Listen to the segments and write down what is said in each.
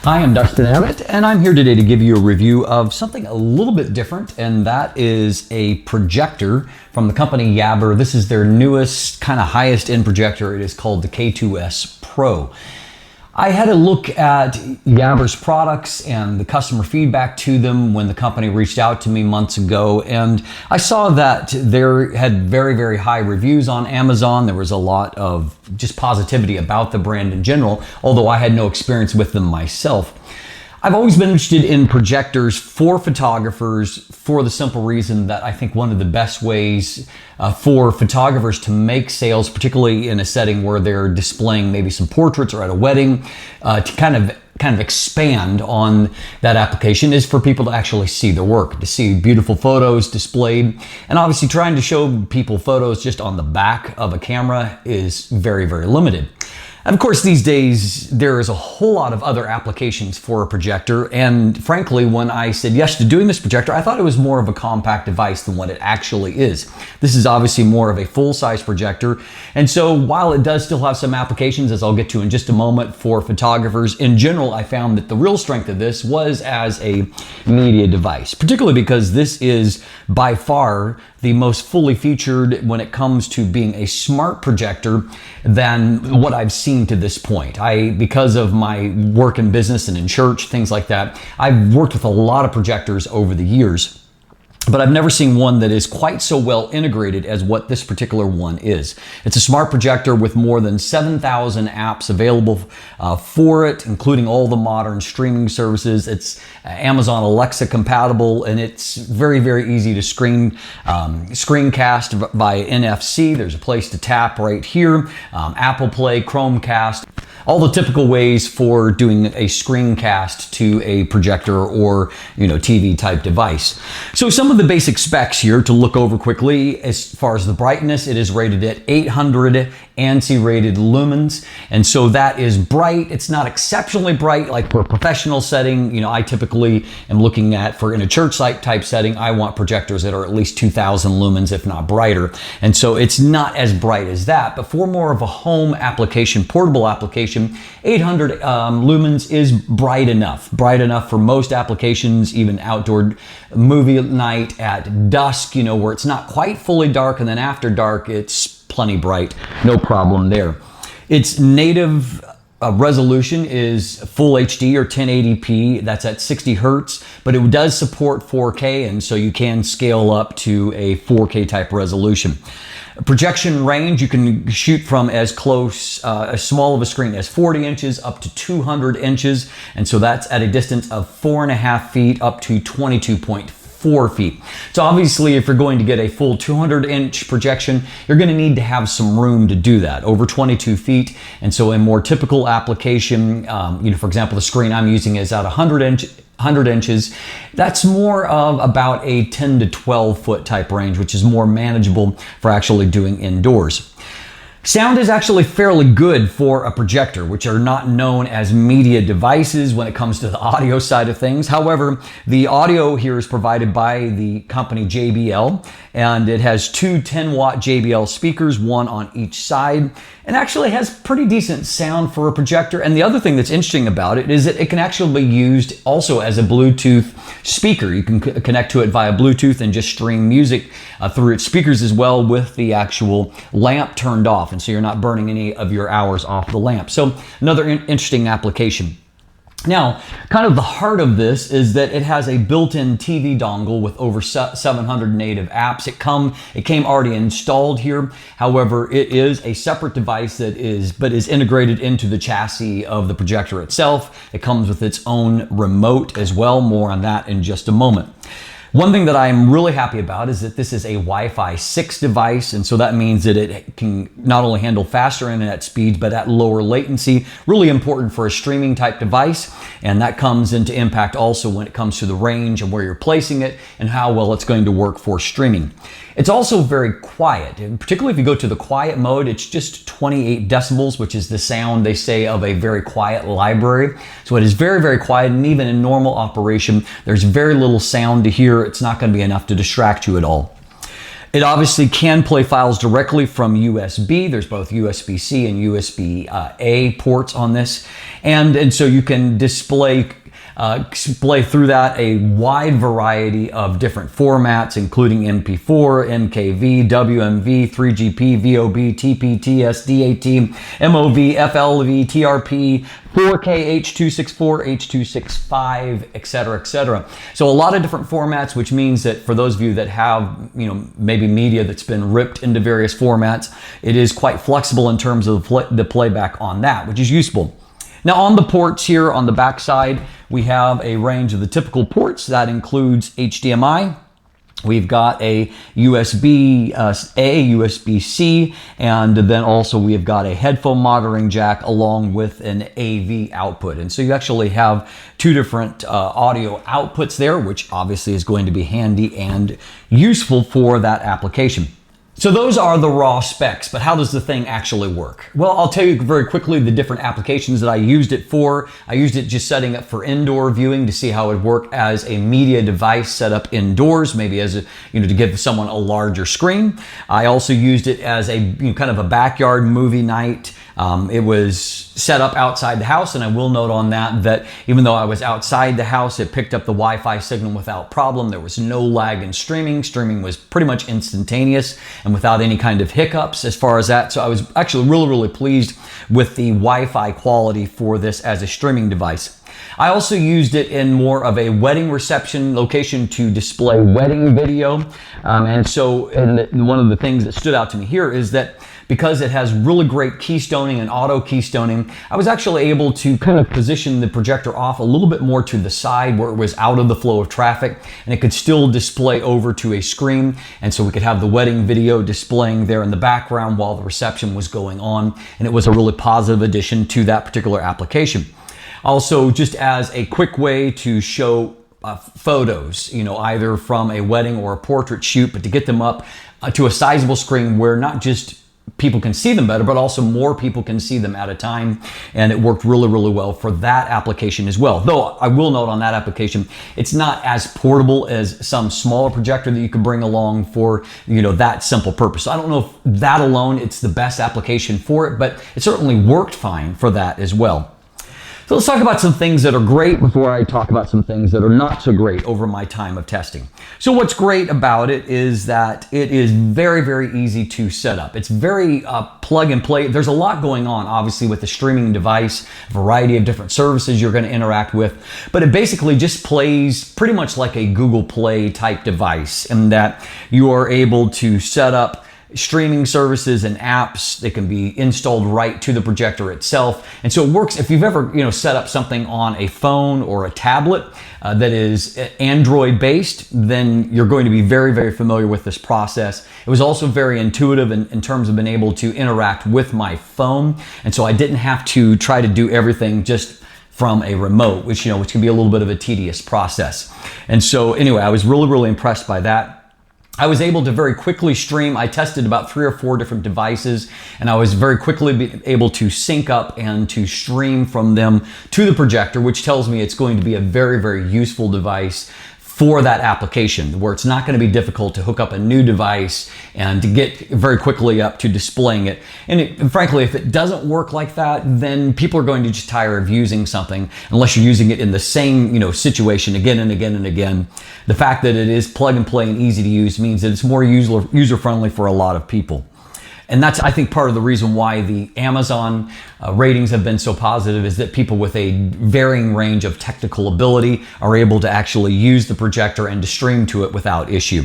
Hi, I'm Dustin Abbott, and I'm here today to give you a review of something a little bit different, and that is a projector from the company Yaber. This is their newest, kind of highest end projector. It is called the K2S Pro. I had a look at Yaber's products and the customer feedback to them when the company reached out to me months ago, and I saw that they had very, very high reviews on Amazon. There was a lot of just positivity about the brand in general, although I had no experience with them myself. I've always been interested in projectors for photographers for the simple reason that I think one of the best ways for photographers to make sales, particularly in a setting where they're displaying maybe some portraits or at a wedding, to kind of expand on that application, is for people to actually see their work, to see beautiful photos displayed. And obviously trying to show people photos just on the back of a camera is very, very limited. And of course, these days, there is a whole lot of other applications for a projector. And frankly, when I said yes to doing this projector, I thought it was more of a compact device than what it actually is. This is obviously more of a full-size projector. And so while it does still have some applications, as I'll get to in just a moment, for photographers, in general, I found that the real strength of this was as a media device, particularly because this is by far the most fully featured when it comes to being a smart projector than what I've seen to this point. Because of my work in business and in church, things like that, I've worked with a lot of projectors over the years, but I've never seen one that is quite so well integrated as what this particular one is. It's a smart projector with more than 7,000 apps available for it, including all the modern streaming services. It's Amazon Alexa compatible, and it's very, very easy to screencast via NFC. There's a place to tap right here. Apple Play, Chromecast, all the typical ways for doing a screencast to a projector or, TV type device. So some of the basic specs here to look over quickly. As far as the brightness, it is rated at 800 ANSI rated lumens, and so that is bright. It's not exceptionally bright like for a professional setting. I typically am looking at, for in a church site type setting, I want projectors that are at least 2,000 lumens, if not brighter, and so it's not as bright as that. But for more of a home application, portable application, 800 lumens is bright enough for most applications, even outdoor movie night at dusk, where it's not quite fully dark, and then after dark it's plenty bright, no problem there. Its native resolution is full HD or 1080p. That's at 60 hertz, but it does support 4K, and so you can scale up to a 4K type resolution. Projection range, you can shoot from as small of a screen as 40 inches up to 200 inches, and so that's at a distance of 4.5 feet up to 22.4 feet. So obviously, if you're going to get a full 200-inch projection, you're going to need to have some room to do that, over 22 feet. And so in more typical application, for example, the screen I'm using is at 100 inches. That's more of about a 10 to 12 foot type range, which is more manageable for actually doing indoors. Sound is actually fairly good for a projector, which are not known as media devices when it comes to the audio side of things. However, the audio here is provided by the company JBL, and it has two 10-watt JBL speakers, one on each side, and actually has pretty decent sound for a projector. And the other thing that's interesting about it is that it can actually be used also as a Bluetooth speaker. You can connect to it via Bluetooth and just stream music through its speakers as well, with the actual lamp turned off, and so you're not burning any of your hours off the lamp. So another interesting application. Now, kind of the heart of this is that it has a built-in TV dongle with over 700 native apps. It came already installed here. However, it is a separate device that is integrated into the chassis of the projector itself. It comes with its own remote as well. More on that in just a moment. One thing that I'm really happy about is that this is a Wi-Fi 6 device, and so that means that it can not only handle faster internet speeds, but at lower latency. Really important for a streaming type device, and that comes into impact also when it comes to the range and where you're placing it and how well it's going to work for streaming. It's also very quiet, and particularly if you go to the quiet mode, it's just 28 decibels, which is the sound, they say, of a very quiet library. So it is very, very quiet, and even in normal operation, there's very little sound to hear. It's not going to be enough to distract you at all. It obviously can play files directly from USB. There's both USB-C and USB-A ports on this. And so you can display through that a wide variety of different formats, including MP4, MKV, WMV, 3GP, VOB, TP, DAT, MOV, FLV, TRP, 4K, H.264, H.265, etc., etc. So a lot of different formats, which means that for those of you that have, maybe media that's been ripped into various formats, it is quite flexible in terms of the playback on that, which is useful. Now on the ports here on the back side, we have a range of the typical ports. That includes HDMI. We've got a USB-A, USB-C, and then also we have got a headphone monitoring jack along with an AV output. And so you actually have two different audio outputs there, which obviously is going to be handy and useful for that application. So those are the raw specs, but how does the thing actually work? Well, I'll tell you very quickly the different applications that I used it for. I used it just setting up for indoor viewing to see how it would work as a media device set up indoors, maybe as a, to give someone a larger screen. I also used it as a kind of a backyard movie night. It was set up outside the house, and I will note on that even though I was outside the house, it picked up the Wi-Fi signal without problem. There was no lag in streaming. Streaming was pretty much instantaneous and without any kind of hiccups as far as that. So I was actually really pleased with the Wi-Fi quality for this as a streaming device. I also used it in more of a wedding reception location to display wedding video. And so one of the things that stood out to me here is that because it has really great keystoning and auto keystoning, I was actually able to kind of position the projector off a little bit more to the side where it was out of the flow of traffic, and it could still display over to a screen. And so we could have the wedding video displaying there in the background while the reception was going on. And it was a really positive addition to that particular application. Also, just as a quick way to show photos, either from a wedding or a portrait shoot, but to get them up to a sizable screen where not just people can see them better, but also more people can see them at a time. And it worked really well for that application as well. Though I will note on that application, it's not as portable as some smaller projector that you could bring along for, that simple purpose. So I don't know if that alone, it's the best application for it, but it certainly worked fine for that as well. So let's talk about some things that are great before I talk about some things that are not so great over my time of testing. So what's great about it is that it is very easy to set up. It's very plug and play. There's a lot going on, obviously, with the streaming device, a variety of different services you're going to interact with, but it basically just plays pretty much like a Google Play type device in that you are able to set up streaming services and apps that can be installed right to the projector itself. And so it works if you've ever set up something on a phone or a tablet that is Android based, then you're going to be very familiar with this process. It was also very intuitive in terms of being able to interact with my phone. And so I didn't have to try to do everything just from a remote, which can be a little bit of a tedious process. And so anyway, I was really impressed by that. I was able to very quickly stream. I tested about 3 or 4 different devices, and I was very quickly able to sync up and to stream from them to the projector, which tells me it's going to be a very useful device for that application, where it's not going to be difficult to hook up a new device and to get very quickly up to displaying it. And frankly, if it doesn't work like that, then people are going to just tire of using something unless you're using it in the same situation again and again. The fact that it is plug and play and easy to use means that it's more user-friendly for a lot of people. And that's, I think, part of the reason why the Amazon ratings have been so positive, is that people with a varying range of technical ability are able to actually use the projector and to stream to it without issue.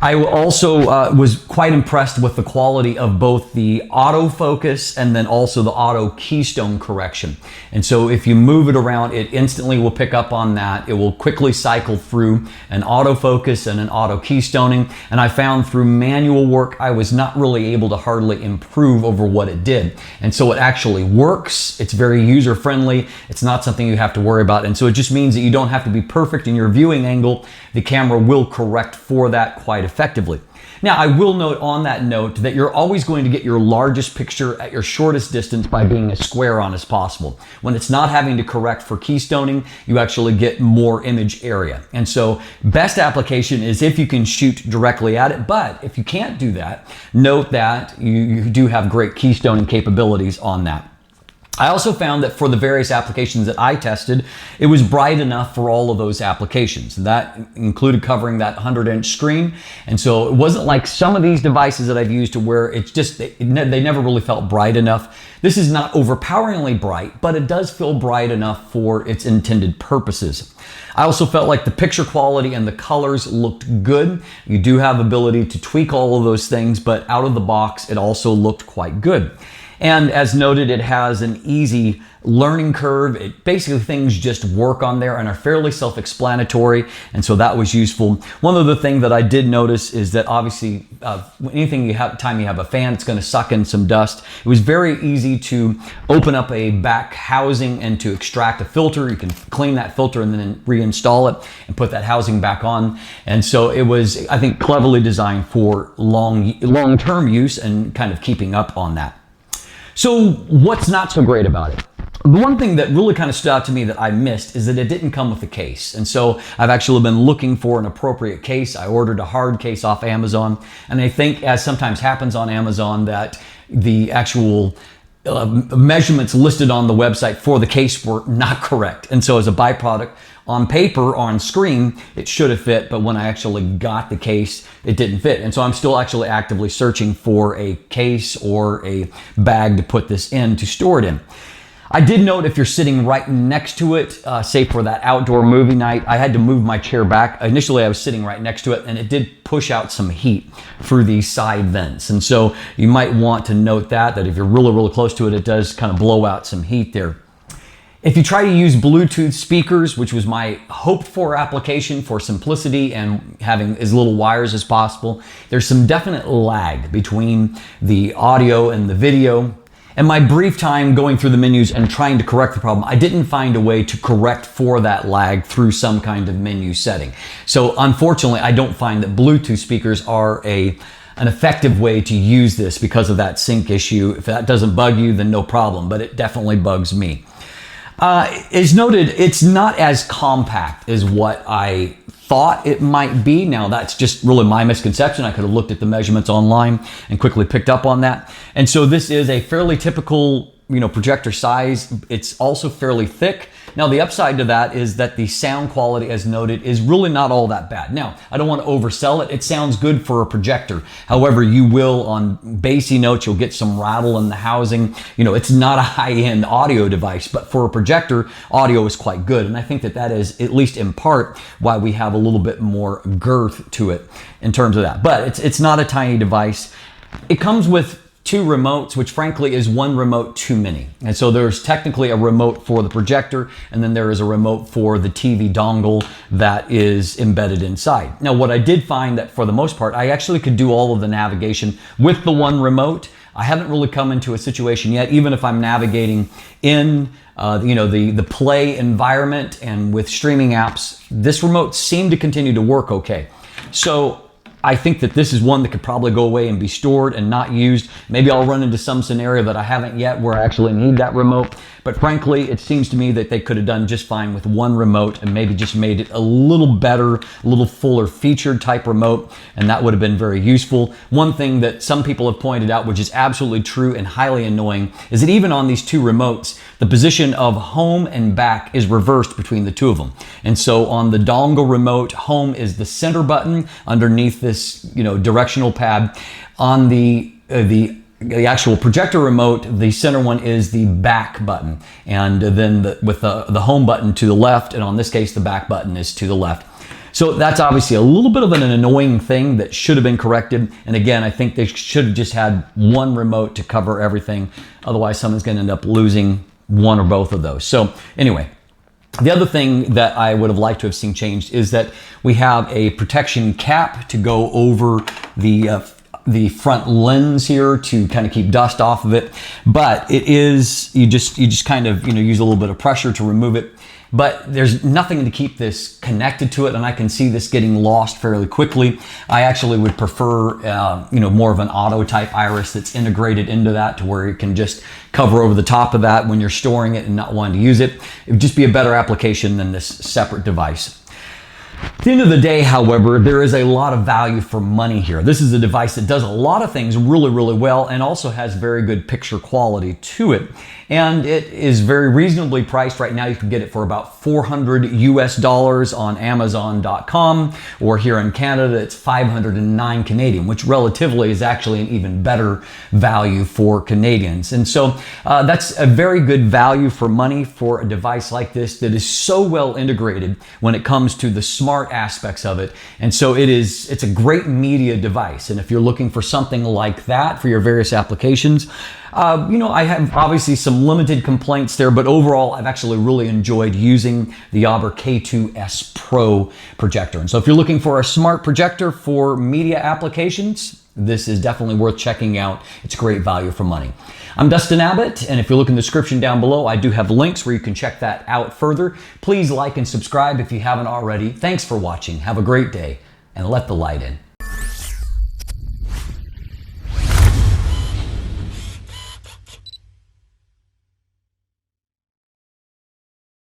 I also was quite impressed with the quality of both the autofocus and then also the auto keystone correction. And so if you move it around, it instantly will pick up on that. It will quickly cycle through an autofocus and an auto keystoning. And I found through manual work, I was not really able to hardly improve over what it did. And so it actually works. It's very user-friendly. It's not something you have to worry about. And so it just means that you don't have to be perfect in your viewing angle. The camera will correct for that quite quite effectively. Now, I will note on that note that you're always going to get your largest picture at your shortest distance by being as square on as possible. When it's not having to correct for keystoning, you actually get more image area. And so best application is if you can shoot directly at it, but if you can't do that, note that you do have great keystoning capabilities on that. I also found that for the various applications that I tested, it was bright enough for all of those applications. That included covering that 100-inch screen. And so it wasn't like some of these devices that I've used to where it's just, they never really felt bright enough. This is not overpoweringly bright, but it does feel bright enough for its intended purposes. I also felt like the picture quality and the colors looked good. You do have ability to tweak all of those things, but out of the box, it also looked quite good. And as noted, it has an easy learning curve. Basically, things just work on there and are fairly self-explanatory, and so that was useful. One other thing that I did notice is that obviously, time you have a fan, it's going to suck in some dust. It was very easy to open up a back housing and to extract a filter. You can clean that filter and then reinstall it and put that housing back on. And so it was, I think, cleverly designed for long-term use and kind of keeping up on that. So what's not so great about it? The one thing that really kind of stood out to me that I missed is that it didn't come with a case. And so I've actually been looking for an appropriate case. I ordered a hard case off Amazon. And I think, as sometimes happens on Amazon, that the actual measurements listed on the website for the case were not correct. And so as a byproduct, on paper, on screen, it should have fit, but when I actually got the case, it didn't fit. And so I'm still actually actively searching for a case or a bag to put this in, to store it in. I did note if you're sitting right next to it, say for that outdoor movie night, I had to move my chair back. Initially, I was sitting right next to it, and it did push out some heat through these side vents. And so you might want to note that if you're really, really close to it, it does kind of blow out some heat there. If you try to use Bluetooth speakers, which was my hoped for application for simplicity and having as little wires as possible, there's some definite lag between the audio and the video. In my brief time going through the menus and trying to correct the problem, I didn't find a way to correct for that lag through some kind of menu setting. So unfortunately, I don't find that Bluetooth speakers are an effective way to use this because of that sync issue. If that doesn't bug you, then no problem, but it definitely bugs me. As noted, it's not as compact as what I thought it might be. Now, that's just really my misconception. I could have looked at the measurements online and quickly picked up on that. And so this is a fairly typical, projector size. It's also fairly thick. Now, the upside to that is that the sound quality, as noted, is really not all that bad. Now, I don't want to oversell it. It sounds good for a projector. However, you will, on bassy notes, you'll get some rattle in the housing. It's not a high-end audio device, but for a projector, audio is quite good. And I think that is, at least in part, why we have a little bit more girth to it in terms of that. But it's not a tiny device. It comes with two remotes, which frankly is one remote too many. And so there's technically a remote for the projector, and then there is a remote for the TV dongle that is embedded inside. Now, what I did find that for the most part, I actually could do all of the navigation with the one remote. I haven't really come into a situation yet, even if I'm navigating in the Play environment and with streaming apps, this remote seemed to continue to work okay. So I think that this is one that could probably go away and be stored and not used. Maybe I'll run into some scenario that I haven't yet where I actually need that remote. But frankly, it seems to me that they could have done just fine with one remote and maybe just made it a little better, a little fuller featured type remote, and that would have been very useful. One thing that some people have pointed out, which is absolutely true and highly annoying, is that even on these two remotes, the position of home and back is reversed between the two of them. And so on the dongle remote, home is the center button underneath this, directional pad. On the actual projector remote, the center one is the back button, and then with the home button to the left, and on this case, the back button is to the left. So that's obviously a little bit of an annoying thing that should have been corrected. And again, I think they should have just had one remote to cover everything. Otherwise, someone's going to end up losing one or both of those. So anyway, the other thing that I would have liked to have seen changed is that we have a protection cap to go over the front lens here to kind of keep dust off of it. But it is, you just kind of, use a little bit of pressure to remove it. but there's nothing to keep this connected to it, and I can see this getting lost fairly quickly. I actually would prefer, more of an auto type iris that's integrated into that, to where it can just cover over the top of that when you're storing it and not wanting to use it. It would just be a better application than this separate device. At the end of the day, however, there is a lot of value for money here. This is a device that does a lot of things really, really well, and also has very good picture quality to it. And it is very reasonably priced right now. You can get it for about $400 US on Amazon.com, or here in Canada, it's 509 Canadian, which relatively is actually an even better value for Canadians. And so that's a very good value for money for a device like this that is so well integrated when it comes to the smart aspects of it. And so it's a great media device. And if you're looking for something like that for your various applications, I have obviously some limited complaints there, but overall, I've actually really enjoyed using the Yaber K2S Pro projector. And so if you're looking for a smart projector for media applications, this is definitely worth checking out. It's great value for money. I'm Dustin Abbott, and if you look in the description down below, I do have links where you can check that out further. Please like and subscribe if you haven't already. Thanks for watching. Have a great day, and let the light in.